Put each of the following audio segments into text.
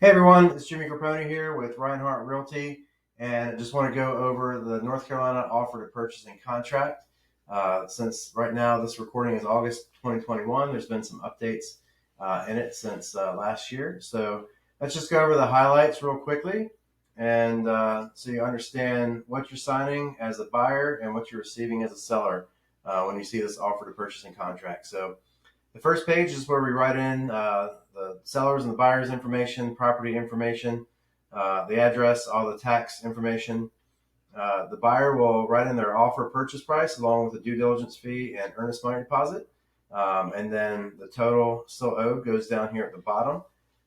Hey everyone, it's Jimmy Grappone here with Rinehart Realty, and I just want to go over the North Carolina offer to purchase and contract. Since right now this recording is August 2021, there's been some updates in it since last year. So let's just go over the highlights real quickly, and so you understand what you're signing as a buyer and what you're receiving as a seller when you see this offer to purchase and contract. So the first page is where we write in the seller's and the buyer's information, property information, the address, all the tax information. The buyer will write in their offer purchase price along with the due diligence fee and earnest money deposit. And then the total still owed goes down here at the bottom.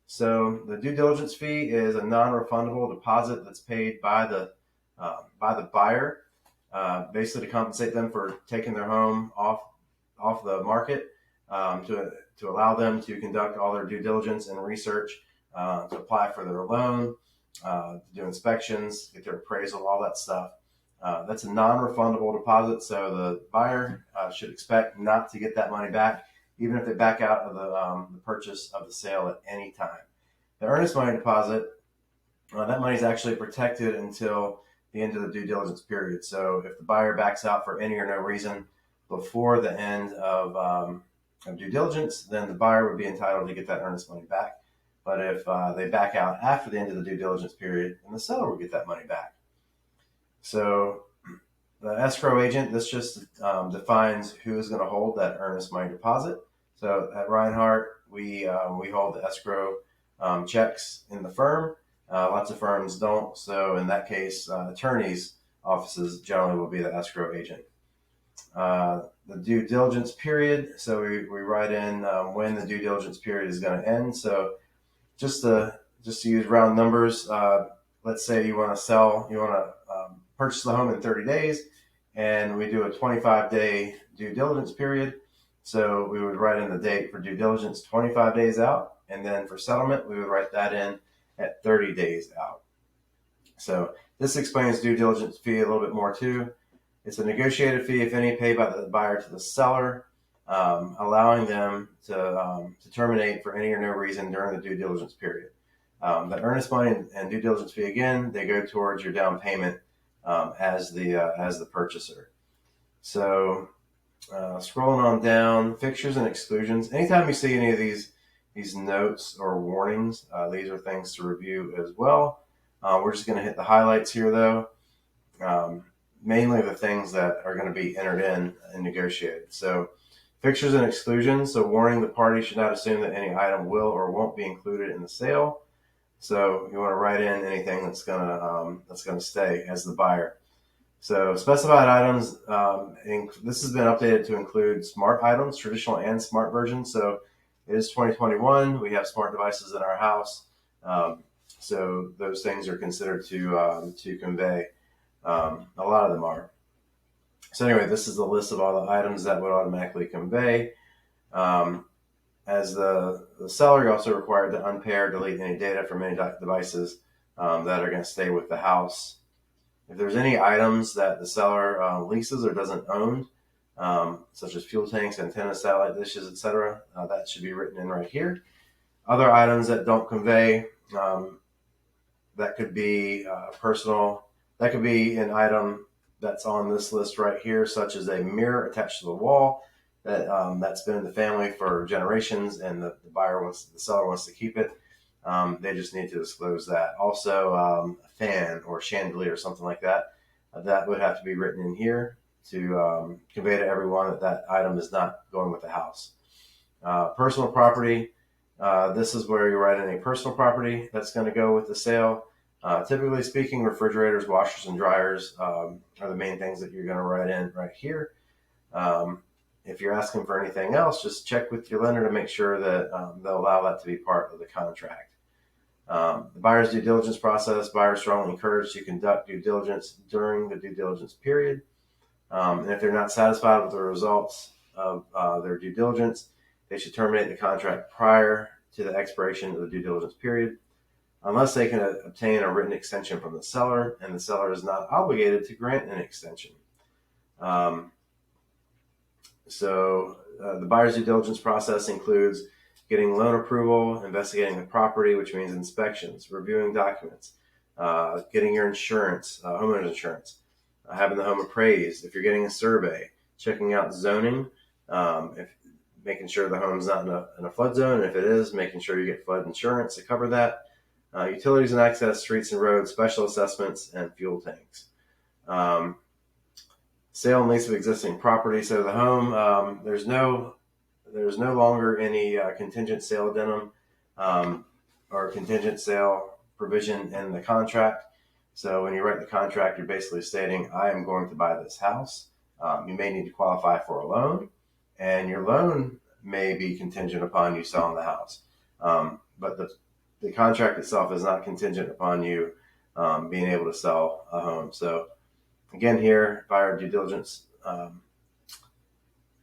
So the due diligence fee is a non-refundable deposit that's paid by the buyer, basically to compensate them for taking their home off the market, to allow them to conduct all their due diligence and research, to apply for their loan, to do inspections, get their appraisal, all that stuff. That's a non-refundable deposit, so the buyer should expect not to get that money back, even if they back out of the purchase of the sale at any time. The earnest money deposit, that money is actually protected until the end of the due diligence period. So if the buyer backs out for any or no reason before the end of due diligence, then the buyer would be entitled to get that earnest money back. But if they back out after the end of the due diligence period, then the seller will get that money back. So the escrow agent, this just defines who is going to hold that earnest money deposit. So at Rinehart, we hold the escrow checks in the firm. Lots of firms don't. So in that case, attorneys' offices generally will be the escrow agent. The due diligence period. So we write in when the due diligence period is going to end. So just to use round numbers, let's say you want to purchase the home in 30 days, and we do a 25-day due diligence period. So we would write in the date for due diligence 25 days out, and then for settlement, we would write that in at 30 days out. So this explains due diligence fee a little bit more too. It's a negotiated fee, if any, paid by the buyer to the seller, allowing them to terminate for any or no reason during the due diligence period. The earnest money and due diligence fee, again, they go towards your down payment as the purchaser. So scrolling on down, fixtures and exclusions. Anytime you see any of these notes or warnings, these are things to review as well. We're just going to hit the highlights here, though. Mainly the things that are going to be entered in and negotiated. So fixtures and exclusions. So warning, the party should not assume that any item will or won't be included in the sale. So you want to write in anything that's going to stay as the buyer. So specified items, this has been updated to include smart items, traditional and smart versions. So it is 2021. We have smart devices in our house. So those things are considered to convey. A lot of them are. So anyway, this is the list of all the items that would automatically convey. As the seller, you're also required to unpair, delete any data from any devices that are going to stay with the house. If there's any items that the seller leases or doesn't own, such as fuel tanks, antennas, satellite dishes, etc., that should be written in right here. Other items that don't convey, that could be personal. That could be an item that's on this list right here, such as a mirror attached to the wall that's been in the family for generations, and the seller wants to keep it. They just need to disclose that. Also, a fan or chandelier or something like that, that would have to be written in here to convey to everyone that item is not going with the house. Personal property. This is where you write in a personal property that's going to go with the sale. Typically speaking, refrigerators, washers, and dryers are the main things that you're going to write in right here. If you're asking for anything else, just check with your lender to make sure that they'll allow that to be part of the contract. The buyer's due diligence process. Buyers strongly encouraged to conduct due diligence during the due diligence period. And if they're not satisfied with the results of their due diligence, they should terminate the contract prior to the expiration of the due diligence period, unless they can obtain a written extension from the seller, and the seller is not obligated to grant an extension. The buyer's due diligence process includes getting loan approval, investigating the property, which means inspections, reviewing documents, getting your insurance, homeowner's insurance, having the home appraised. If you're getting a survey, checking out zoning, if making sure the home's not in a flood zone, and if it is, making sure you get flood insurance to cover that. Utilities and access, streets and roads, special assessments, and fuel tanks. Sale and lease of existing property. So the home, there's no longer any contingent sale addendum or contingent sale provision in the contract. So when you write the contract, you're basically stating, I am going to buy this house. You may need to qualify for a loan, and your loan may be contingent upon you selling the house. But the contract itself is not contingent upon you being able to sell a home. So again, here, buyer due diligence.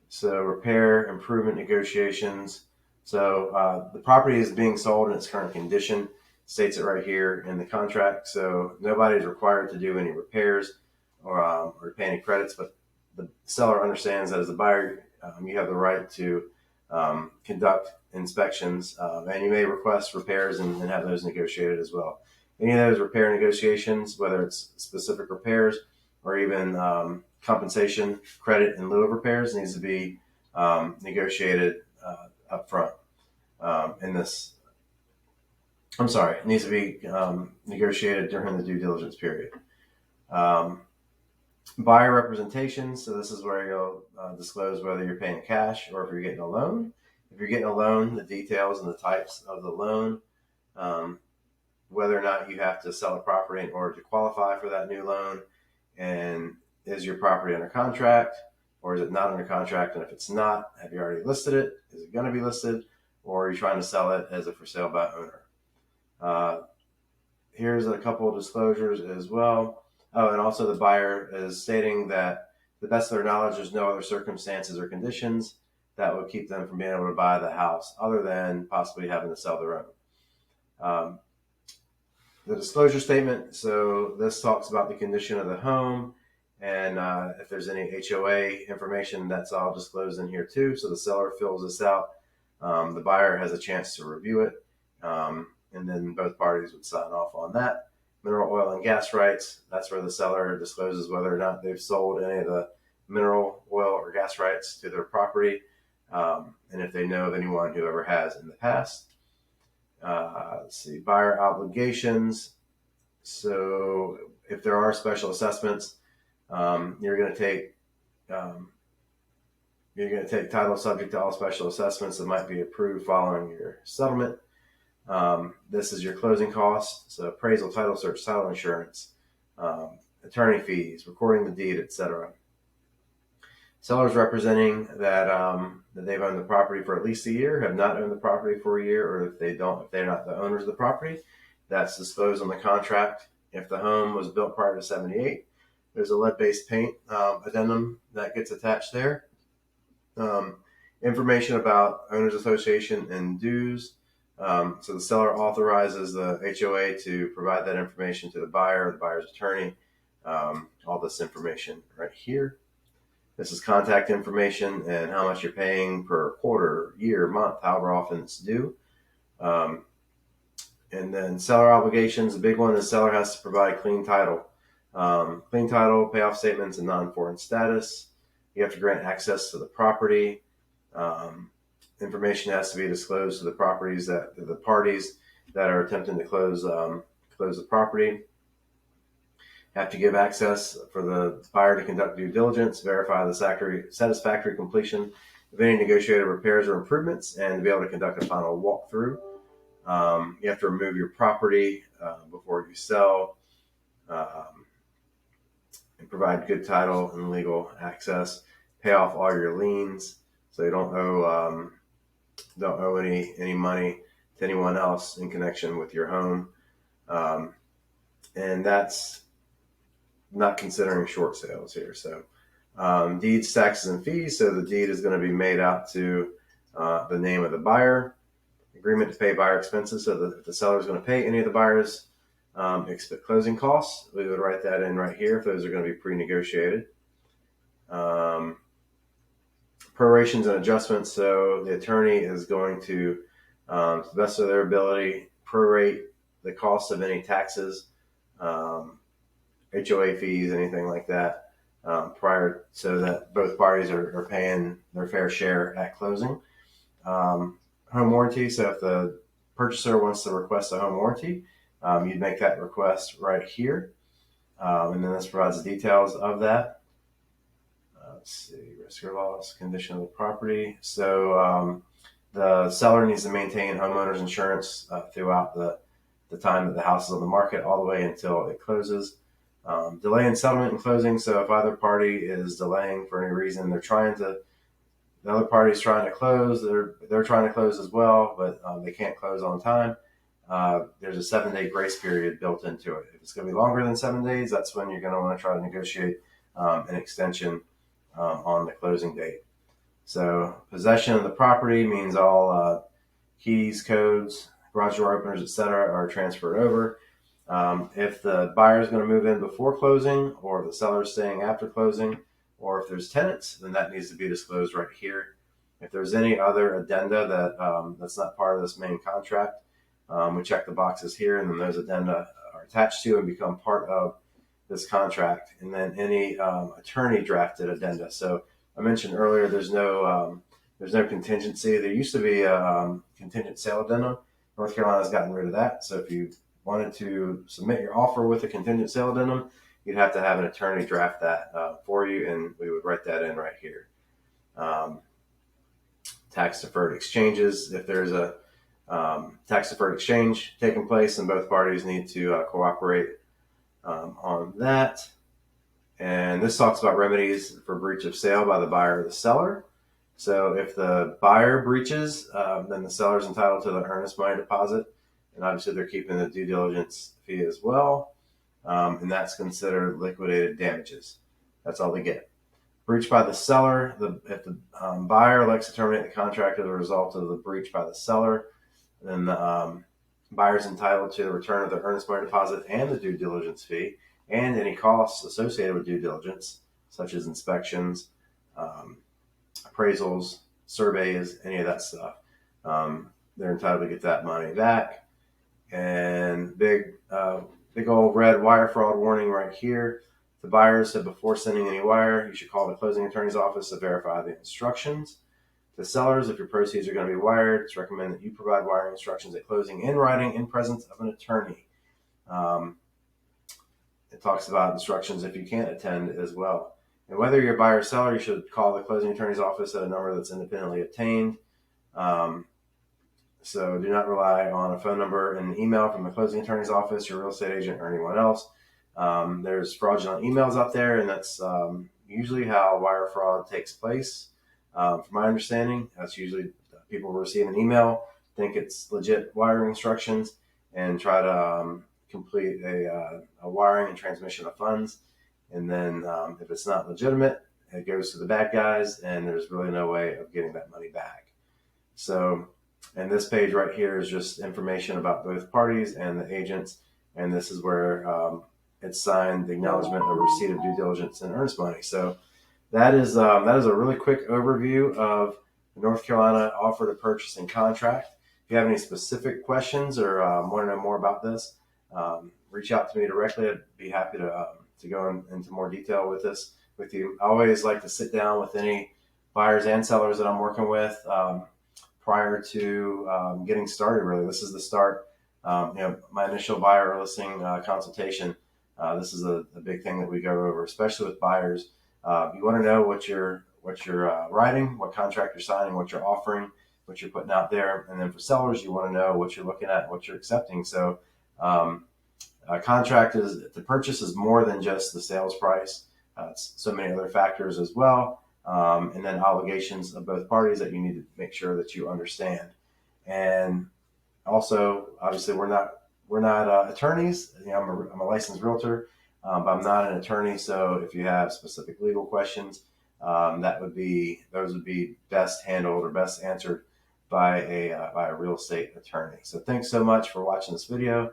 So repair, improvement negotiations. So the property is being sold in its current condition. States it right here in the contract. So nobody is required to do any repairs or pay any credits, but the seller understands that as a buyer, you have the right to conduct inspections, and you may request repairs and have those negotiated as well. Any of those repair negotiations, whether it's specific repairs or even compensation credit in lieu of repairs, needs to be negotiated up front it needs to be negotiated during the due diligence period. Buyer representation. So this is where you'll disclose whether you're paying cash or if you're getting a loan. If you're getting a loan, the details and the types of the loan, whether or not you have to sell a property in order to qualify for that new loan, and is your property under contract or is it not under contract? And if it's not, have you already listed it? Is it going to be listed, or are you trying to sell it as a for sale by owner? Here's a couple of disclosures as well. Oh, and also the buyer is stating that, to the best of their knowledge, there's no other circumstances or conditions that would keep them from being able to buy the house other than possibly having to sell their own. The disclosure statement. So this talks about the condition of the home, and if there's any HOA information, that's all disclosed in here too. So the seller fills this out. The buyer has a chance to review it, and then both parties would sign off on that. Mineral oil and gas rights. That's where the seller discloses whether or not they've sold any of the mineral oil or gas rights to their property, and if they know of anyone who ever has in the past. Let's see, buyer obligations. So if there are special assessments, you're going to take title subject to all special assessments that might be approved following your settlement. This is your closing costs, so appraisal, title search, title insurance, attorney fees, recording the deed, etc. Sellers representing that they've owned the property for at least a year, have not owned the property for a year, or if they're not the owners of the property, that's disclosed on the contract. If the home was built prior to 78, there's a lead-based paint addendum that gets attached there. Information about owners association and dues. So the seller authorizes the HOA to provide that information to the buyer, the buyer's attorney, all this information right here. This is contact information and how much you're paying per quarter, year, month, however often it's due. And then seller obligations. The big one is seller has to provide clean title. Clean title, payoff statements, and non-foreign status. You have to grant access to the property. Information has to be disclosed to the parties that are attempting to close the property. Have to give access for the buyer to conduct due diligence, verify the satisfactory completion of any negotiated repairs or improvements, and to be able to conduct a final walkthrough. You have to remove your property before you sell, and provide good title and legal access. Pay off all your liens, so you don't owe any money to anyone else in connection with your home, and that's not considering short sales here. So deeds, taxes, and fees. So the deed is going to be made out to the name of the buyer. Agreement to pay buyer expenses. So that if the seller is going to pay any of the buyer's closing costs, we would write that in right here if those are going to be pre-negotiated. Prorations and adjustments. So the attorney is going to to the best of their ability, prorate the cost of any taxes, HOA fees, anything like that, prior, so that both parties are paying their fair share at closing. Home warranty. So if the purchaser wants to request a home warranty, you'd make that request right here. And then this provides the details of that. Let's see, risk or loss, condition of the property. So the seller needs to maintain homeowner's insurance throughout the time that the house is on the market, all the way until it closes. Delay in settlement and closing. So if either party is delaying for any reason, the other party's trying to close, they're trying to close as well, but they can't close on time. There's a 7-day grace period built into it. If it's going to be longer than 7 days, that's when you're going to want to try to negotiate an extension on the closing date. So possession of the property means all keys, codes, garage door openers, etc., are transferred over. If the buyer is going to move in before closing, or if the seller is staying after closing, or if there's tenants, then that needs to be disclosed right here. If there's any other addenda that's not part of this main contract, we check the boxes here, and then those addenda are attached to and become part of this contract. And then any attorney drafted addenda. So I mentioned earlier, there's no contingency. There used to be a contingent sale addendum. North Carolina's gotten rid of that. So if you wanted to submit your offer with a contingent sale addendum, you'd have to have an attorney draft that for you, and we would write that in right here. Tax deferred exchanges. If there's a tax deferred exchange taking place, and both parties need to cooperate on that. And this talks about remedies for breach of sale by the buyer or the seller. So if the buyer breaches, then the seller is entitled to the earnest money deposit, and obviously they're keeping the due diligence fee as well. And that's considered liquidated damages. That's all they get. Breach by the seller. If the buyer elects to terminate the contract as a result of the breach by the seller, then the buyer is entitled to the return of the earnest money deposit and the due diligence fee, and any costs associated with due diligence, such as inspections, appraisals, surveys, any of that stuff. They're entitled to get that money back. And big old red wire fraud warning right here. The buyer said before sending any wire, you should call the closing attorney's office to verify the instructions. To sellers, if your proceeds are going to be wired, it's recommended that you provide wiring instructions at closing in writing in presence of an attorney. It talks about instructions if you can't attend as well. And whether you're a buyer or seller, you should call the closing attorney's office at a number that's independently obtained. So do not rely on a phone number and email from the closing attorney's office, your real estate agent, or anyone else. There's fraudulent emails out there, and that's usually how wire fraud takes place. From my understanding, that's usually people receive an email, think it's legit wiring instructions, and try to complete a wiring and transmission of funds. And then if it's not legitimate, it goes to the bad guys, and there's really no way of getting that money back. So, and this page right here is just information about both parties and the agents, and this is where it's signed the acknowledgement of receipt of due diligence and earnest money. So that is a really quick overview of the North Carolina offer to purchase and contract. If you have any specific questions or want to know more about this, reach out to me directly. I'd be happy to go into more detail with this with you. I always like to sit down with any buyers and sellers that I'm working with prior to getting started. Really, this is the start. My initial buyer or listing consultation. This is a big thing that we go over, especially with buyers. You want to know what you're writing, what contract you're signing, what you're offering, what you're putting out there. And then for sellers, you want to know what you're looking at, what you're accepting. So a contract to purchase is more than just the sales price. It's so many other factors as well. And then obligations of both parties that you need to make sure that you understand. And also, obviously, we're not attorneys. I'm a licensed realtor, but I'm not an attorney. So if you have specific legal questions, those would be best handled or best answered by a real estate attorney. So thanks so much for watching this video.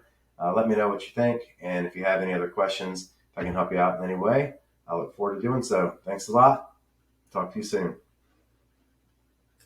Let me know what you think, and if you have any other questions, if I can help you out in any way, I look forward to doing so. Thanks a lot. Talk to you soon.